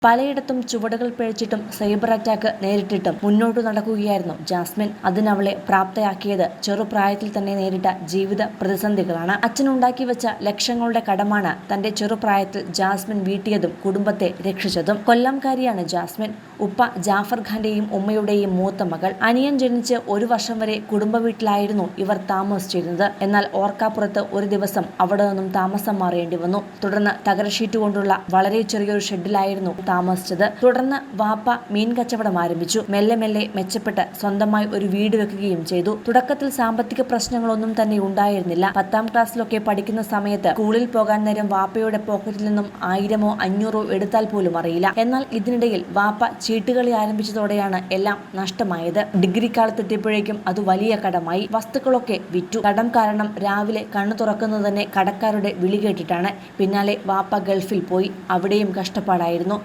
പലയിടത്തും ചുവടുകൾ പിഴച്ചിട്ടും cyber attack നേരിട്ടിട്ടും മുന്നോട്ടു നടക്കുകയായിരുന്നു ജാസ്മിൻ. അതിനവളെ പ്രാപ്തയാക്കിയത് ചെറുപ്രായത്തിൽ തന്നെ നേരിട്ട ജീവിത പ്രതിസന്ധികളാണ്. അച്ഛനുണ്ടാക്കി വെച്ച ലക്ഷങ്ങളുടെ കടമാണ് തന്റെ ചെറുപ്രായത്തിൽ ജാസ്മിൻ വീട്ടിയതും കുടുംബത്തെ രക്ഷിച്ചതും. കൊല്ലംകാരിയാണ് ജാസ്മിൻ. ഉപ്പ ജാഫർ ഖാന്റെയും ഉമ്മയുടെയും മൂത്ത മകൾ. അനിയൻ ജനിച്ച് 1 വർഷം വരെ കുടുംബ വീട്ടിലായിരുന്നു ഇവർ താമസിച്ചിരുന്നത്. എന്നാൽ ഓർക്കാപ്പുറത്ത് ഒരു ദിവസം അവിടെ നിന്നും താമസം മാറേണ്ടി വന്നു. തുടർന്ന് തകരഷീറ്റ് കൊണ്ടുള്ള വളരെ ചെറിയൊരു ഷെഡിലായിരുന്നു താമസിച്ചത്. തുടർന്ന് വാപ്പ മീൻ കച്ചവടം ആരംഭിച്ചു. മെല്ലെ മെല്ലെ മെച്ചപ്പെട്ട് സ്വന്തമായി ഒരു വീട് വെക്കുകയും ചെയ്തു. തുടക്കത്തിൽ സാമ്പത്തിക പ്രശ്നങ്ങളൊന്നും തന്നെ ഉണ്ടായിരുന്നില്ല. 10ാം ക്ലാസ്സിലൊക്കെ പഠിക്കുന്ന സമയത്ത് സ്കൂളിൽ പോകാൻ നേരം വാപ്പയുടെ പോക്കറ്റിൽ നിന്നും 1000-ഓ 500-ഓ എടുത്താൽ പോലും അറിയില്ല. എന്നാൽ ഇതിനിടയിൽ വാപ്പ ചീട്ടുകളി ആരംഭിച്ചതോടെയാണ് എല്ലാം നഷ്ടമായത്. ഡിഗ്രി കാലത്തെത്തിയപ്പോഴേക്കും അത് വലിയ കടമായി. വസ്തുക്കളൊക്കെ വിറ്റു. കടം കാരണം രാവിലെ കണ്ണു തുറക്കുന്നത് തന്നെ കടക്കാരുടെ വിളി കേട്ടിട്ടാണ്. പിന്നാലെ വാപ്പ ഗൾഫിൽ പോയി. അവിടെയും കഷ്ടപ്പാടായിരുന്നു.